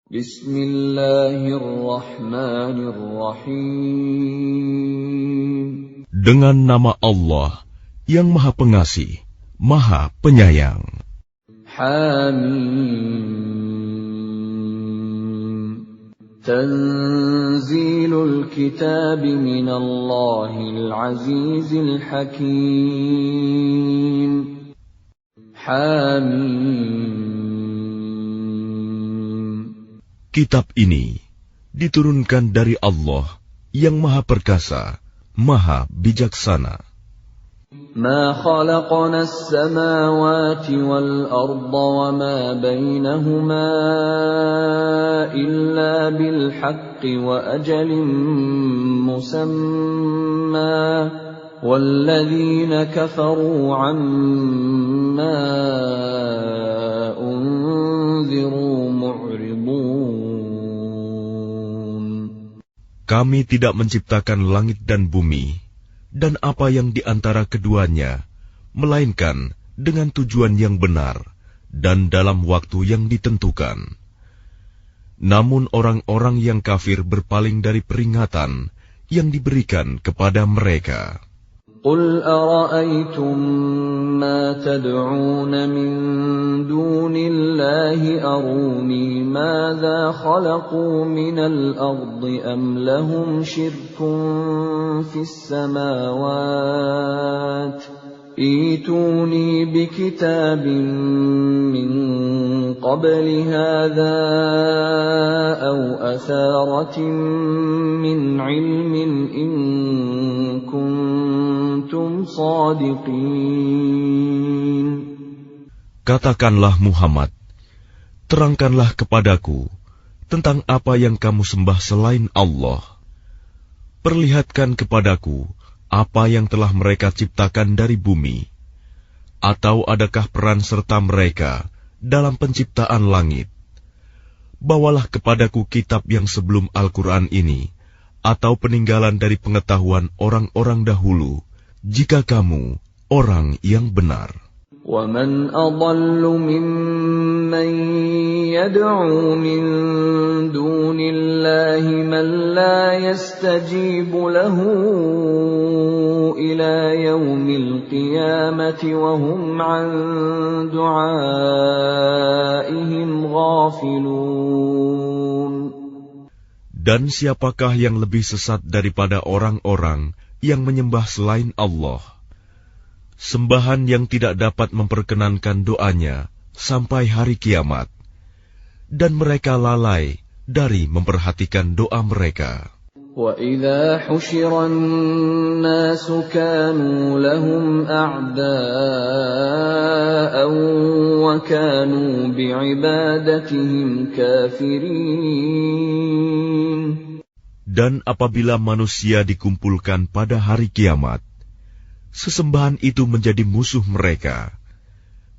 Bismillahirrahmanirrahim. Dengan nama Allah yang Maha Pengasih, Maha Penyayang. Hamim. Tanzilul kitab minallahil azizil hakim. Hamim. Kitab ini diturunkan dari Allah yang Maha Perkasa, Maha Bijaksana. ما خلقنا السماوات والأرض وما بينهما إلا بالحق وأجل مسمى والذين كفروا عما أنذروا معرضون. Kami tidak menciptakan langit dan bumi dan apa yang di antara keduanya, melainkan dengan tujuan yang benar dan dalam waktu yang ditentukan. Namun orang-orang yang kafir berpaling dari peringatan yang diberikan kepada mereka. قُلْ أَرَأَيْتُمْ مَا تَدْعُونَ مِن دُونِ اللَّهِ أَرُونِي مَاذَا خَلَقُوا مِنَ الْأَرْضِ أَمْ لَهُمْ شِرْكٌ فِي السَّمَاوَاتِ ائْتُونِي بِكِتَابٍ مِّن قَبْلِ هَٰذَا أَوْ أَثَارَةٍ مِّنْ عِلْمٍ إِن كُنتُمْ صَادِقِينَ. Katakanlah Muhammad, terangkanlah kepadaku tentang apa yang kamu sembah selain Allah. Perlihatkan kepadaku apa yang telah mereka ciptakan dari bumi, atau adakah peran serta mereka dalam penciptaan langit? Bawalah kepadaku kitab yang sebelum Al-Quran ini, atau peninggalan dari pengetahuan orang-orang dahulu, jika kamu orang yang benar. وَمَنْ أَضَلُّ مِمَّنْ يَدْعُو مِنْ دُونِ اللَّهِ مَنْ لَا يَسْتَجِيبُ لَهُ إِلَى يَوْمِ الْقِيَامَةِ وَهُمْ عَنْ دُعَائِهِمْ غَافِلُونَ. Dan siapakah yang lebih sesat daripada orang-orang yang menyembah selain Allah? Sembahan yang tidak dapat memperkenankan doanya sampai hari kiamat, dan mereka lalai dari memperhatikan doa mereka. وَإِذَا حُشِرَ النَّاسُ كَانُوا لَهُمْ أَعْدَاءً وَكَانُوا بِعِبَادَتِهِمْ كَافِرِينَ. Dan apabila manusia dikumpulkan pada hari kiamat, sesembahan itu menjadi musuh mereka,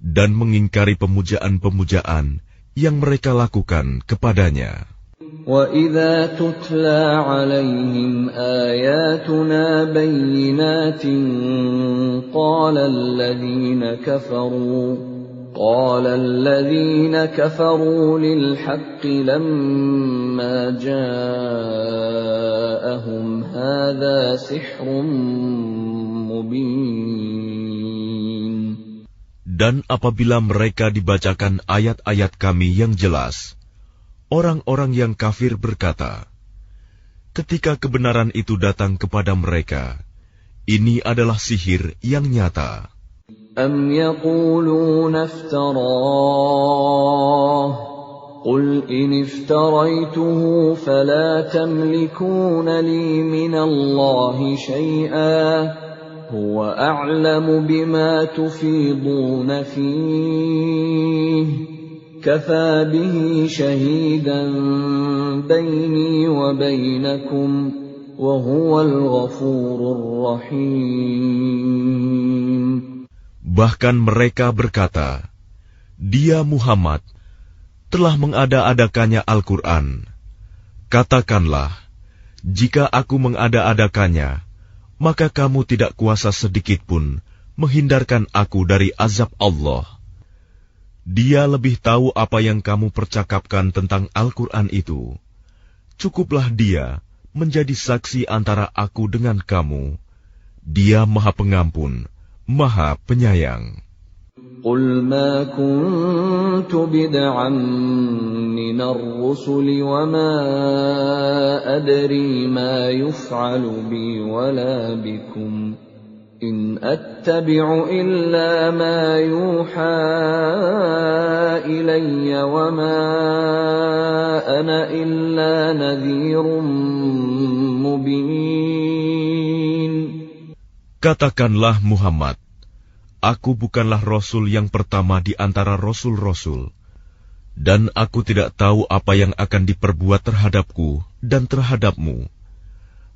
dan mengingkari pemujaan-pemujaan yang mereka lakukan kepadanya. وَإِذَا تُتْلَى عَلَيْهِمْ آيَاتُنَا بَيِّنَاتٍ قَالَ الَّذِينَ كَفَرُوا لِلْحَقِّ لَمَّا جَاءَهُمْ هَذَا سِحْرٌ مُبِينٌ. Dan apabila mereka dibacakan ayat-ayat kami yang jelas, orang-orang yang kafir berkata, ketika kebenaran itu datang kepada mereka, ini adalah sihir yang nyata. أَمْ يَقُولُونَ افْتَرَاهُ قُلْ إِنِ افْتَرَيْتُهُ فَلَا تَمْلِكُونَ لِي مِنَ اللَّهِ شَيْئًا هُوَ أَعْلَمُ بِمَا تُفِيضُونَ فِيهِ كَفَى بِهِ شَهِيدًا بَيْنِي وَبَيْنَكُمْ وَهُوَ الْغَفُورُ الرَّحِيمُ. Bahkan mereka berkata, dia Muhammad telah mengada-adakannya Al-Quran. Katakanlah, jika aku mengada-adakannya, maka kamu tidak kuasa sedikitpun menghindarkan aku dari azab Allah. Dia lebih tahu apa yang kamu percakapkan tentang Al-Quran itu. Cukuplah dia menjadi saksi antara aku dengan kamu. Dia Maha Pengampun, Maha Penyayang. قل ما كنت بدعا من الرسل وما أدري ما يفعل بي ولا بكم إن أتبع إلا ما يوحى إلي وما أنا إلا نذير مبين. Katakanlah Muhammad, aku bukanlah Rasul yang pertama di antara Rasul-Rasul, dan aku tidak tahu apa yang akan diperbuat terhadapku dan terhadapmu.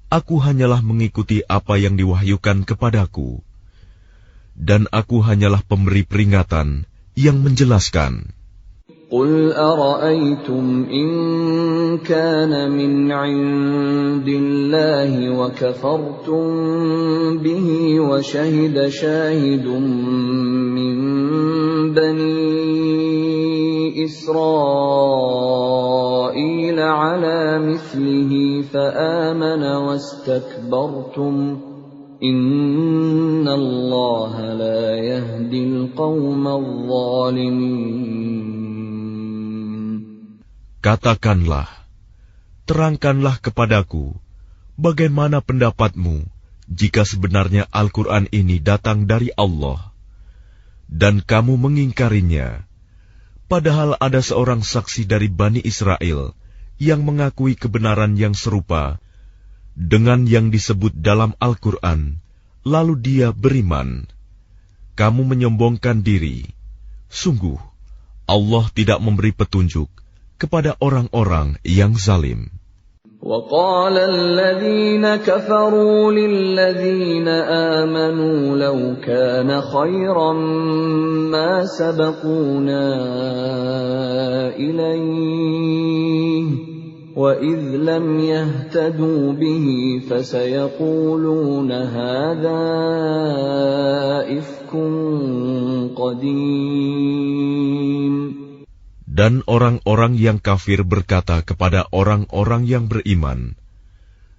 Aku hanyalah mengikuti apa yang diwahyukan kepadaku, dan aku hanyalah pemberi peringatan yang menjelaskan. قل أرأيتم إن كان من عند الله وكفرتم به وشهد شاهد من بني إسرائيل على مثله فآمن واستكبرتم إن الله لا يهدي القوم الظالمين. Katakanlah, terangkanlah kepadaku, bagaimana pendapatmu jika sebenarnya Al-Quran ini datang dari Allah, dan kamu mengingkarinya, padahal ada seorang saksi dari Bani Israel yang mengakui kebenaran yang serupa dengan yang disebut dalam Al-Quran, lalu dia beriman. Kamu menyombongkan diri. Sungguh, Allah tidak memberi petunjuk kepada orang-orang yang zalim. وقال الذين كفروا للذين آمنوا لو كان خيرا ما سبقونا إليه وإذ لم يهتدوا به فسيقولون هذا إفك قديم. Dan orang-orang yang kafir berkata kepada orang-orang yang beriman,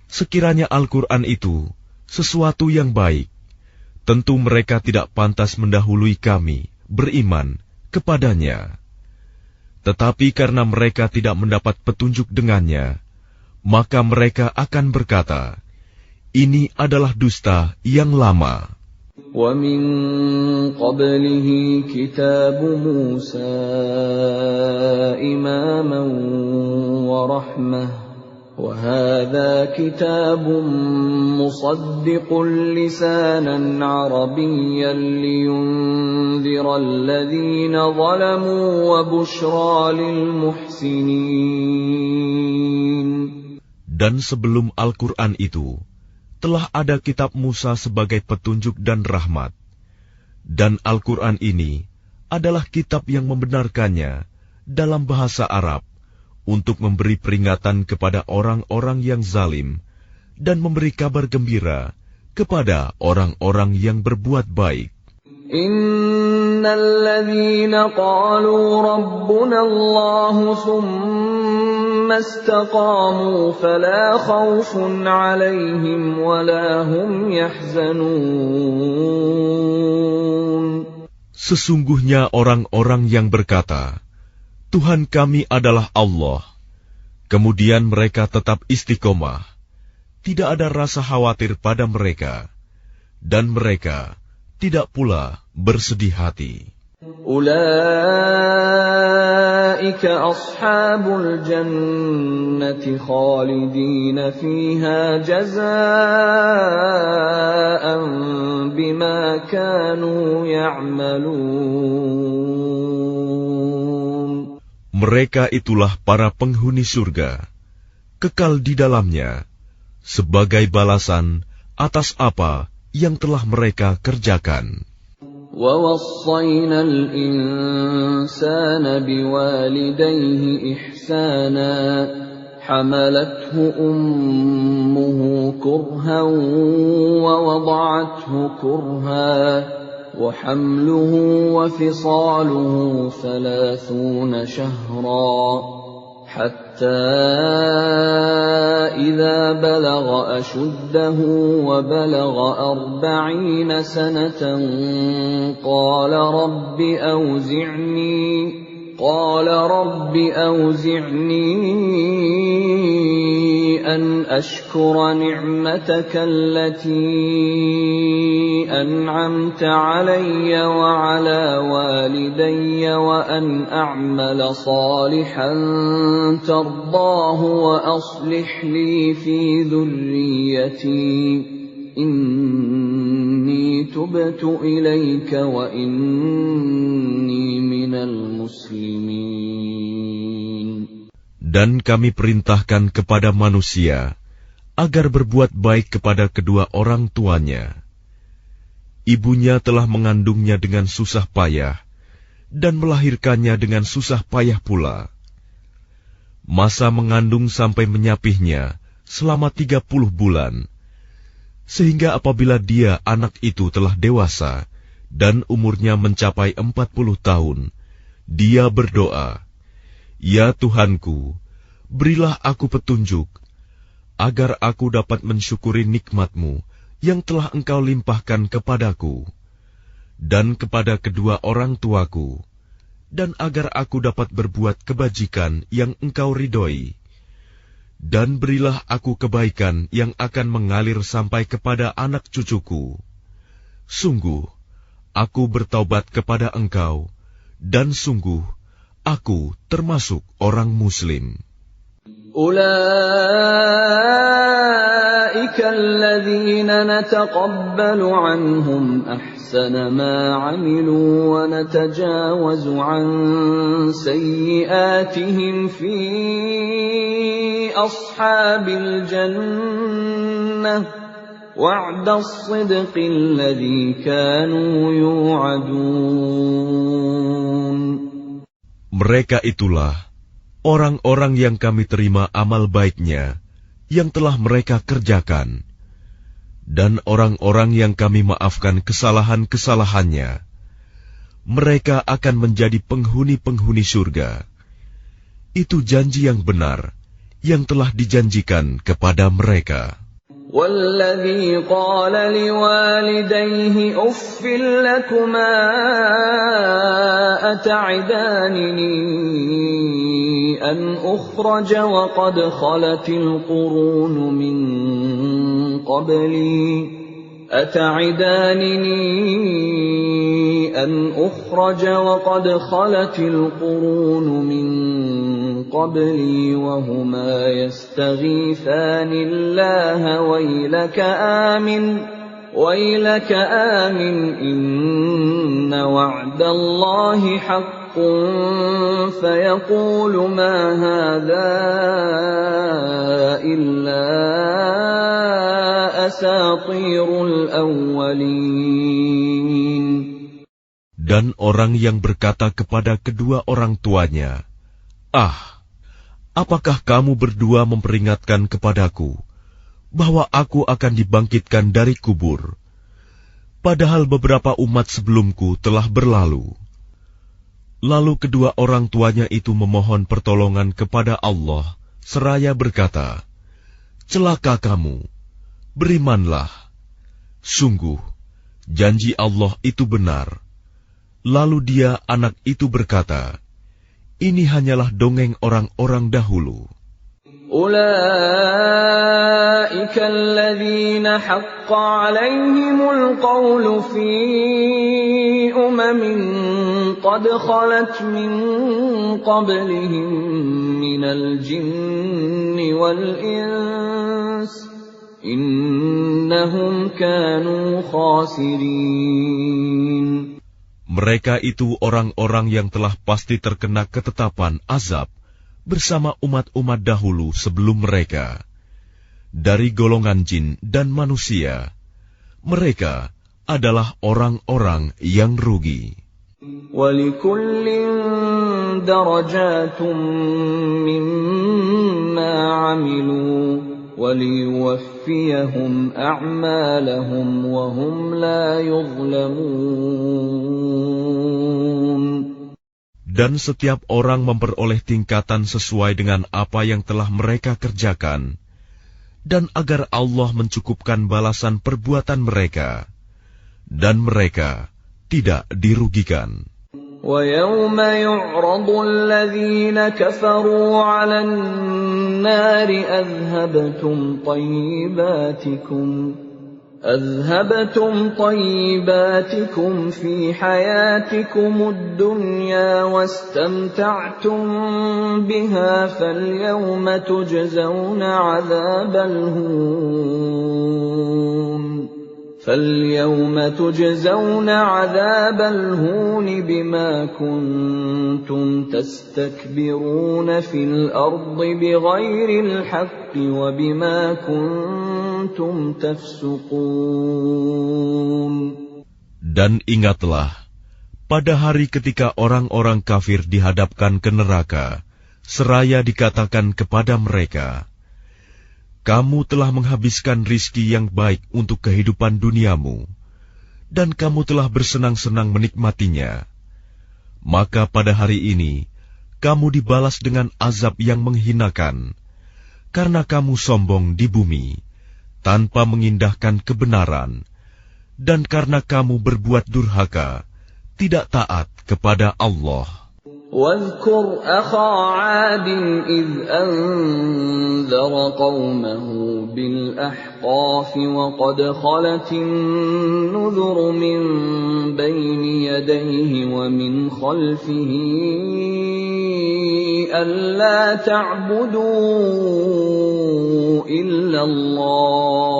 sekiranya Al-Quran itu sesuatu yang baik, tentu mereka tidak pantas mendahului kami beriman kepadanya. Tetapi karena mereka tidak mendapat petunjuk dengannya, maka mereka akan berkata, ini adalah dusta yang lama. وَمِن قَبْلِهِ كِتَابُ مُوسَى إِمَامًا وَرَحْمَةً وَهَذَا كِتَابٌ مُصَدِّقٌ لِسَانًا عَرَبِيًّا لِيُنذِرَ الَّذِينَ ظَلَمُوا وَبُشْرَى لِلْمُحْسِنِينَ. Dan sebelum Al-Quran itu, telah ada kitab Musa sebagai petunjuk dan rahmat. Dan Al-Quran ini adalah kitab yang membenarkannya dalam bahasa Arab untuk memberi peringatan kepada orang-orang yang zalim dan memberi kabar gembira kepada orang-orang yang berbuat baik. Innal ladzina qalu rabbuna Allah thumma istaqamu fala khawfun 'alaihim wala hum yahzanun. Sesungguhnya orang-orang yang berkata, Tuhan kami adalah Allah, kemudian mereka tetap istiqomah, tidak ada rasa khawatir pada mereka, dan mereka tidak pula bersedih hati. Ulaika ashabul jannati khalidina fiha jazaa'an bima kanu ya'malun. Mereka itulah para penghuni surga, kekal di dalamnya, sebagai balasan atas apa yang telah mereka kerjakan. وَوَصَّيْنَا الْإِنسَانَ بِوَالِدَيْهِ إِحْسَانًا حَمَلَتْهُ أُمُّهُ كُرْهًا وَوَضَعَتْهُ كُرْهًا وحمله وفصاله 30 شهرا حتى إذا بلغ أشده وبلغ 40 سنة قال رب أوزعني أن أشكر نعمتك التي أنعمت علي وعلى والدي وأن أعمل صالحا ترضاه وأصلح لي في ذريتي إني تبت إليك وإني من المسلمين. Dan kami perintahkan kepada manusia agar berbuat baik kepada kedua orang tuanya. Ibunya telah mengandungnya dengan susah payah dan melahirkannya dengan susah payah pula. Masa mengandung sampai menyapihnya selama 30 bulan, sehingga apabila dia anak itu telah dewasa dan umurnya mencapai 40 tahun, dia berdoa, "Ya Tuhanku, berilah aku petunjuk, agar aku dapat mensyukuri nikmat-Mu yang telah Engkau limpahkan kepadaku, dan kepada kedua orang tuaku, dan agar aku dapat berbuat kebajikan yang Engkau ridhoi. Dan berilah aku kebaikan yang akan mengalir sampai kepada anak cucuku. Sungguh, aku bertaubat kepada Engkau, dan sungguh, aku termasuk orang Muslim." أولئك الذين نتقبل عنهم أحسن ما عملوا ونتجاوز عن سيئاتهم في أصحاب الجنة وعد الصدق الذي كانوا يوعدون. Mereka itulah orang-orang yang kami terima amal baiknya yang telah mereka kerjakan, dan orang-orang yang kami maafkan kesalahan-kesalahannya. Mereka akan menjadi penghuni-penghuni surga. Itu janji yang benar yang telah dijanjikan kepada mereka. والذي قال لوالديه أف لكما أتعدانني أن أخرج وقد خلت القرون من قبلي وهما يستغيثان الله ويلك آمن إن وعد الله حق فيقول ما هذا إلا أساطير الأولين. Dan orang yang berkata kepada kedua orang tuanya, apakah kamu berdua memperingatkan kepadaku bahwa aku akan dibangkitkan dari kubur, padahal beberapa umat sebelumku telah berlalu? Lalu kedua orang tuanya itu memohon pertolongan kepada Allah, seraya berkata, "Celaka kamu, berimanlah. Sungguh, janji Allah itu benar." Lalu dia, anak itu berkata, "Ini hanyalah dongeng orang-orang dahulu." أولئك الذين حق عليهم القول في قد خلت من قبلهم من الجن والإنس إنهم كانوا خاسرين. Mereka itu orang-orang yang telah pasti terkena ketetapan azab bersama umat-umat dahulu sebelum mereka, dari golongan jin dan manusia. Mereka adalah orang-orang yang rugi. وَلِكُلٍّ دَرَجَاتٌ مِّمَّا عَمِلُوا وَلِيُوَفِّيَهُمْ لِيُوَفِّيَهُمْ أَعْمَالَهُمْ وَهُمْ لَا يُظْلَمُونَ. Dan setiap orang memperoleh tingkatan sesuai dengan apa yang telah mereka kerjakan, dan agar Allah mencukupkan balasan perbuatan mereka, dan mereka tidak dirugikan. وَيَوْمَ يُعْرَضُ الَّذِينَ كَفَرُوا عَلَى النَّارِ أَذْهَبْتُمْ طَيِّبَاتِكُمْ فِي حَيَاتِكُمُ الدُّنْيَا وَاسْتَمْتَعْتُمْ بِهَا فَالْيَوْمَ تُجْزَوْنَ عَذَابَ الْهُونِ بِمَا كُنتُمْ تَسْتَكْبِرُونَ فِي الْأَرْضِ بِغَيْرِ الْحَقِّ وَبِمَا كُنتُمْ تَفْسُقُونَ. Dan ingatlah, pada hari ketika orang-orang kafir dihadapkan ke neraka, seraya dikatakan kepada mereka, kamu telah menghabiskan rizki yang baik untuk kehidupan duniamu, dan kamu telah bersenang-senang menikmatinya. Maka pada hari ini, kamu dibalas dengan azab yang menghinakan, karena kamu sombong di bumi, tanpa mengindahkan kebenaran, dan karena kamu berbuat durhaka, tidak taat kepada Allah. وَاذْكُرْ أَخَا عَادٍ إِذْ أَنذَرَ قَوْمَهُ بِالْأَحْقَافِ وَقَدْ خَلَتِ النُّذُرُ مِنْ بَيْنِ يَدَيْهِ وَمِنْ خَلْفِهِ أَلَّا تَعْبُدُوا إِلَّا اللَّهَ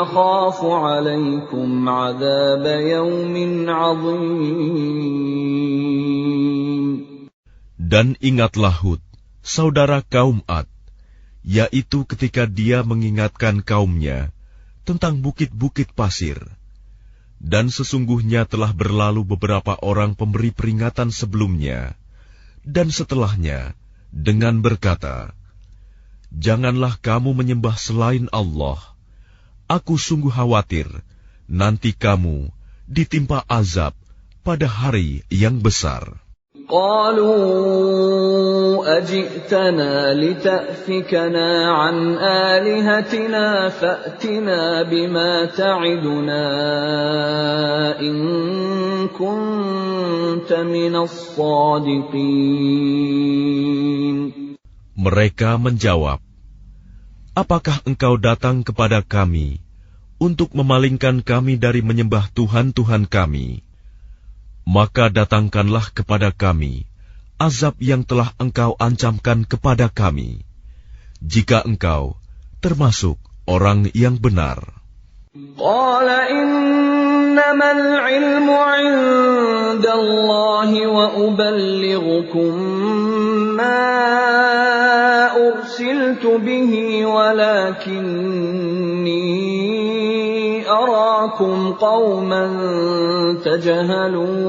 أَخَافُ عَلَيْكُمْ عَذَابَ يَوْمٍ عَظِيمٍ. Dan ingatlah Hud, saudara kaum Ad, yaitu ketika dia mengingatkan kaumnya tentang bukit-bukit pasir. Dan sesungguhnya telah berlalu beberapa orang pemberi peringatan sebelumnya dan setelahnya dengan berkata, janganlah kamu menyembah selain Allah. Aku sungguh khawatir nanti kamu ditimpa azab pada hari yang besar. قالوا أجئتنا لتأفكنا عن آلهتنا فأتنا بما تعدنا إن كنت من الصادقين. Mereka menjawab, apakah engkau datang kepada kami untuk memalingkan kami dari menyembah Tuhan-Tuhan kami? Maka datangkanlah kepada kami azab yang telah engkau ancamkan kepada kami, jika engkau termasuk orang yang benar. Qala innamal ilmu 'indallahi wa uballighukum ma ursiltu bihi walakinni arakum qauman tajhalun.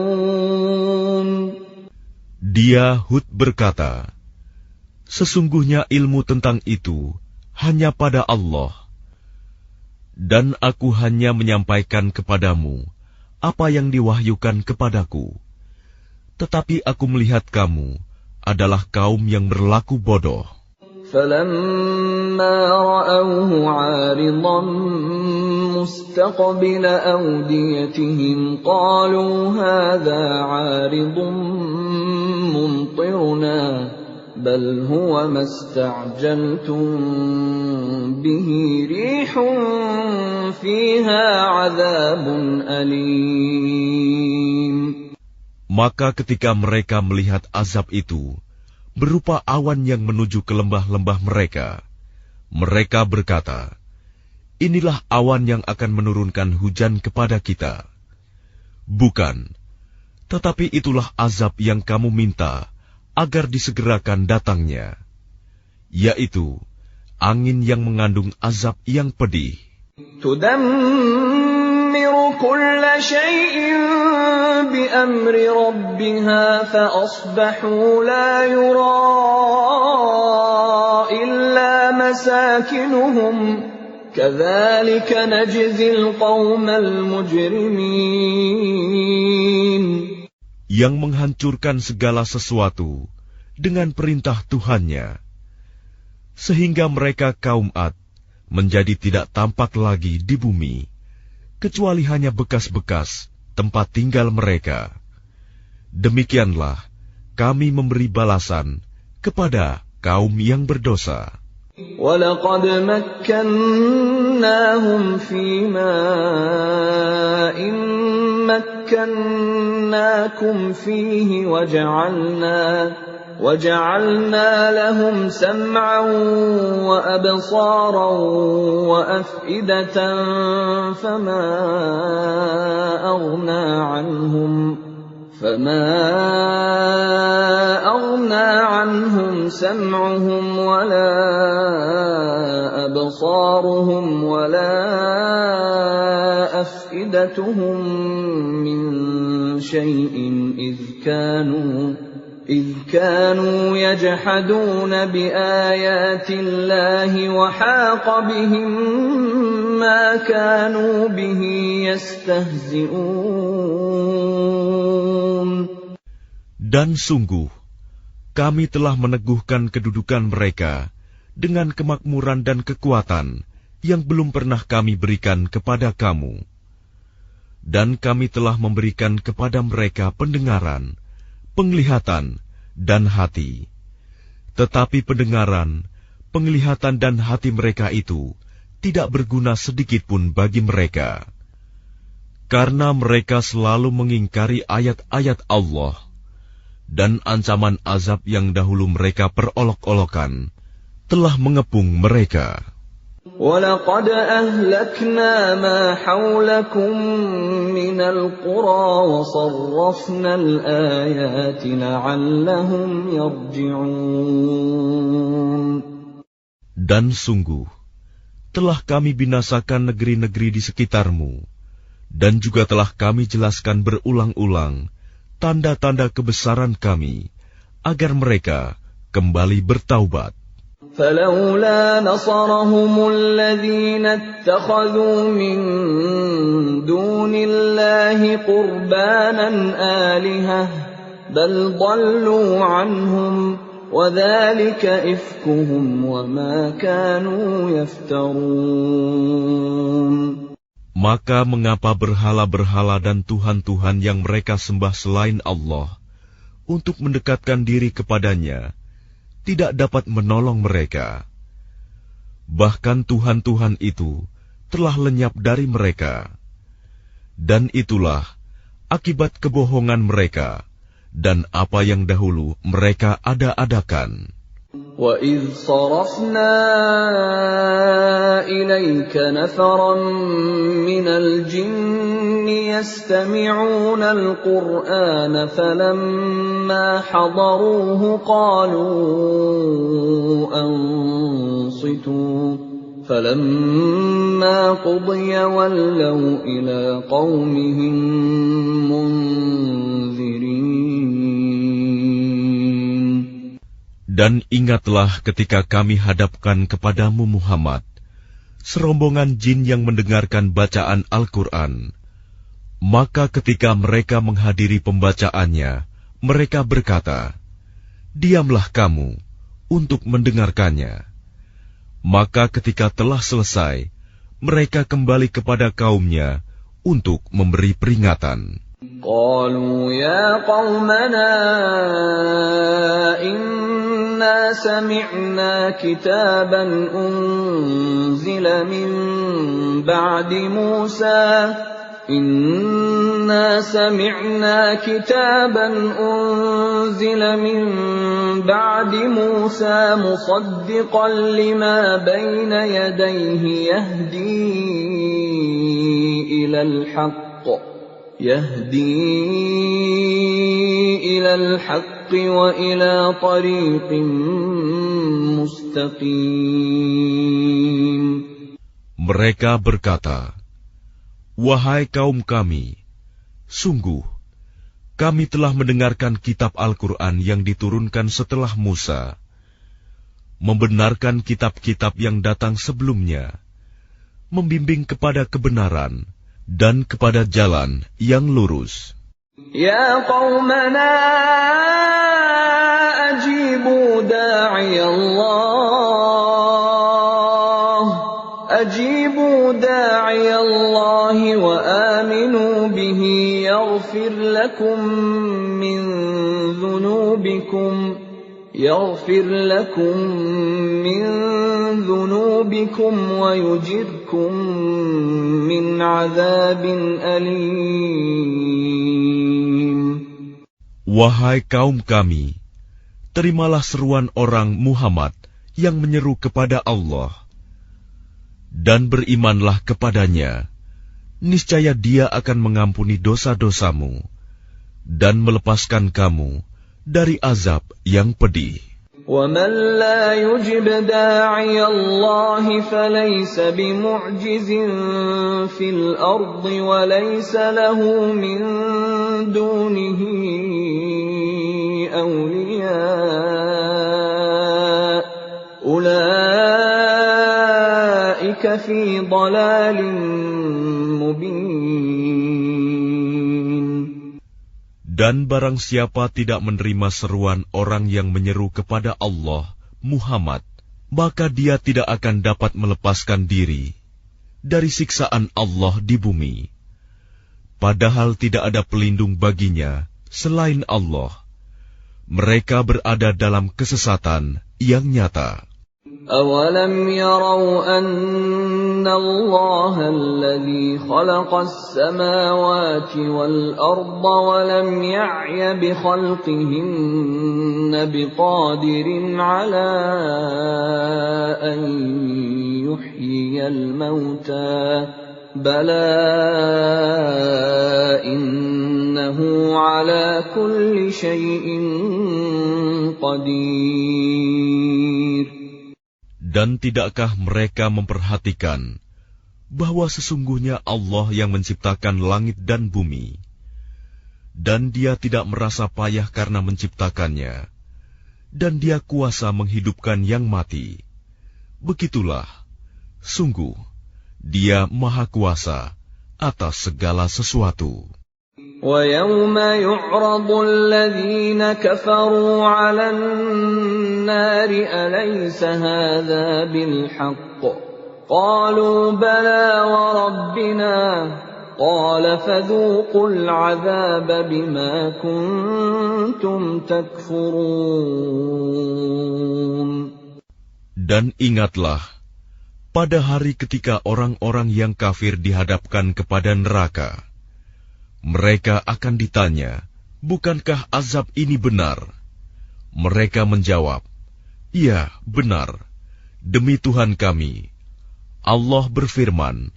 Dia Hud berkata, sesungguhnya ilmu tentang itu hanya pada Allah, dan aku hanya menyampaikan kepadamu apa yang diwahyukan kepadaku. Tetapi aku melihat kamu adalah kaum yang berlaku bodoh. فَلَمَّا رَأَوْهُ عَارِضًا مُسْتَقْبِلَ أَوْدِيَتِهِمْ قَالُوا هَذَا عَارِضٌ مُمْطِرُنَا بَلْ هُوَ مَا اسْتَعْجَلْتُمْ بِهِ رِيحٌ فِيهَا عَذَابٌ أَلِيمٌ. Maka ketika mereka melihat azab itu berupa awan yang menuju ke lembah-lembah mereka, mereka berkata, inilah awan yang akan menurunkan hujan kepada kita. Bukan, tetapi itulah azab yang kamu minta agar disegerakan datangnya, yaitu angin yang mengandung azab yang pedih. تدمر كل شيء بأمر ربها فأصبحوا لا يرى إلا مساكنهم كذلك نجزي القوم المجرمين. Yang menghancurkan segala sesuatu dengan perintah Tuhannya, sehingga mereka kaum Ad menjadi tidak tampak lagi di bumi, kecuali hanya bekas-bekas tempat tinggal mereka. Demikianlah kami memberi balasan kepada kaum yang berdosa. وَلَقَدْ مَكَّنَّاهُمْ فِي مَاءٍ مَكَّنَّاكُمْ فِيهِ وَجَعَلْنَا لَهُمْ سَمْعًا وَأَبْصَارًا وَأَفْئِدَةً فَمَا أَغْنَى عَنْهُمْ سَمْعُهُمْ وَلَا أَبْصَارُهُمْ وَلَا أَفْئِدَتُهُمْ مِنْ شَيْءٍ إِذْ كَانُوا يَجْحَدُونَ بِآيَاتِ اللَّهِ وَحَاقَ بِهِمْ مَا كَانُوا بِهِ يَسْتَهْزِئُونَ. Dan sungguh, kami telah meneguhkan kedudukan mereka dengan kemakmuran dan kekuatan yang belum pernah kami berikan kepada kamu. Dan kami telah memberikan kepada mereka pendengaran, penglihatan, dan hati. Tetapi pendengaran, penglihatan, dan hati mereka itu tidak berguna sedikitpun bagi mereka, karena mereka selalu mengingkari ayat-ayat Allah, dan ancaman azab yang dahulu mereka perolok-olokan telah mengepung mereka. وَلَقَدْ أَهْلَكْنَا مَا حَوْلَكُمْ مِنَ الْقُرَى وَصَرَّفْنَا الْآيَاتِ لَعَلَّهُمْ يَرْجِعُونَ. Dan sungguh, telah kami binasakan negeri-negeri di sekitarmu, dan juga telah kami jelaskan berulang-ulang tanda-tanda kebesaran kami, agar mereka kembali bertaubat. فَلَوْلَا نَصَرَهُمُ الَّذِينَ اتَّخَذُوا مِن دُونِ اللَّهِ قُرْبَانًا آلِهَةً بَلْ ضَلُّوا عَنْهُمْ وَذَلِكَ إِفْكُهُمْ وَمَا كَانُوا يَفْتَرُونَ. Maka mengapa berhala-berhala dan tuhan-tuhan yang mereka sembah selain Allah untuk mendekatkan diri kepadanya tidak dapat menolong mereka? Bahkan tuhan-tuhan itu telah lenyap dari mereka. Dan itulah akibat kebohongan mereka dan apa yang dahulu mereka ada-adakan. وَإِذْ صَرَفْنَا إِلَيْكَ نَفَرًا مِنَ الْجِنِّ يَسْتَمِعُونَ الْقُرْآنَ فَلَمَّا حَضَرُوهُ قَالُوا أَنصِتُوا فَلَمَّا قُضِيَ وَلَّوْا إِلَى قَوْمِهِمْ مُنذِرِينَ. Dan ingatlah ketika kami hadapkan kepadamu Muhammad serombongan jin yang mendengarkan bacaan Al-Quran. Maka ketika mereka menghadiri pembacaannya, mereka berkata, "Diamlah kamu untuk mendengarkannya." Maka ketika telah selesai, mereka kembali kepada kaumnya untuk memberi peringatan. قالوا يا قومنا إنا سمعنا كتابا أنزل من بعد موسى مصدقا لما بين يديه يهدي إلى الحق وإلى طريق مستقيم. Mereka berkata, "Wahai kaum kami, sungguh Kami telah mendengarkan kitab Al-Quran yang diturunkan setelah Musa, membenarkan kitab-kitab yang datang sebelumnya, membimbing kepada kebenaran dan kepada jalan yang lurus. Ya qaumana ajibu da'iyallahi wa aminu bihi yaghfir lakum min dhunubikum wa yujirkum min azabin alim. Wahai kaum kami, terimalah seruan orang Muhammad yang menyeru kepada Allah, dan berimanlah kepadanya. Niscaya Dia akan mengampuni dosa-dosamu dan melepaskan kamu dari azab yang pedih. وَمَنْ لَا يُجِبْ دَاعِيَ اللَّهِ فَلَيْسَ بِمُعْجِزٍ فِي الْأَرْضِ وَلَيْسَ لَهُ مِنْ دُونِهِ أَوْلِيَاءُ أُولَئِكَ فِي ضَلَالٍ مُبِينٍ. Dan barang siapa tidak menerima seruan orang yang menyeru kepada Allah, Muhammad, maka dia tidak akan dapat melepaskan diri dari siksaan Allah di bumi. Padahal tidak ada pelindung baginya selain Allah. Mereka berada dalam kesesatan yang nyata. أَوَلَمْ يَرَوْا أَنَّ اللَّهَ الَّذِي خَلَقَ السَّمَاوَاتِ وَالْأَرْضَ وَلَمْ يَعْيَ بِخَلْقِهِنَّ بِقَادِرٍ عَلَىٰ أَن يُحْيِيَ الْمَوْتَىٰ بَلَىٰ إِنَّهُ عَلَىٰ كُلِّ شَيْءٍ قَدِيرٌ. Dan tidakkah mereka memperhatikan bahwa sesungguhnya Allah yang menciptakan langit dan bumi, dan Dia tidak merasa payah karena menciptakannya, dan Dia kuasa menghidupkan yang mati. Begitulah, sungguh, Dia Maha Kuasa atas segala sesuatu. وَيَوْمَ يُعْرَضُ الَّذِينَ كَفَرُوا عَلَى النَّارِ أَلَيْسَ هَذَا بِالْحَقِّ قَالُوا بَلَىٰ وَرَبِّنَا قَالَ فَذُوقُوا الْعَذَابَ بِمَا كُنتُمْ تَكْفُرُونَ. Dan ingatlah, pada hari ketika orang-orang yang kafir dihadapkan kepada neraka, mereka akan ditanya, bukankah azab ini benar? Mereka menjawab, iya, benar. Demi Tuhan kami. Allah berfirman,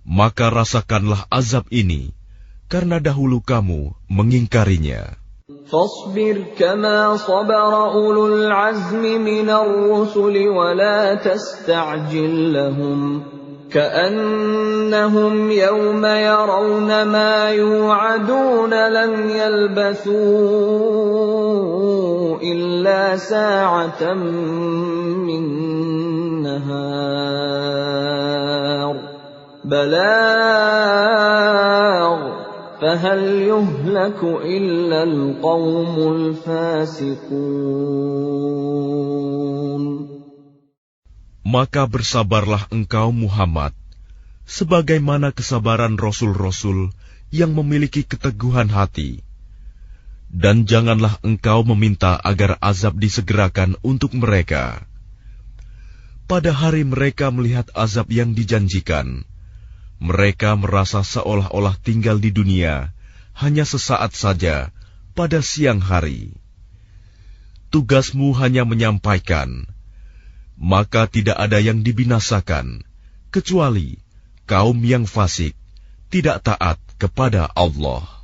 maka rasakanlah azab ini, karena dahulu kamu mengingkarinya. فاصبر كما صبر أولو العزم من الرسل ولا تستعجل لهم كأنهم يوم يرون ما يوعدون لم يلبثوا إلا ساعة من نهار بلاغ فهل يهلك إلا القوم الفاسقون. Maka bersabarlah engkau Muhammad, sebagaimana kesabaran Rasul-Rasul yang memiliki keteguhan hati. Dan janganlah engkau meminta agar azab disegerakan untuk mereka. Pada hari mereka melihat azab yang dijanjikan, mereka merasa seolah-olah tinggal di dunia hanya sesaat saja pada siang hari. Tugasmu hanya menyampaikan, maka tidak ada yang dibinasakan, kecuali kaum yang fasik, tidak taat kepada Allah.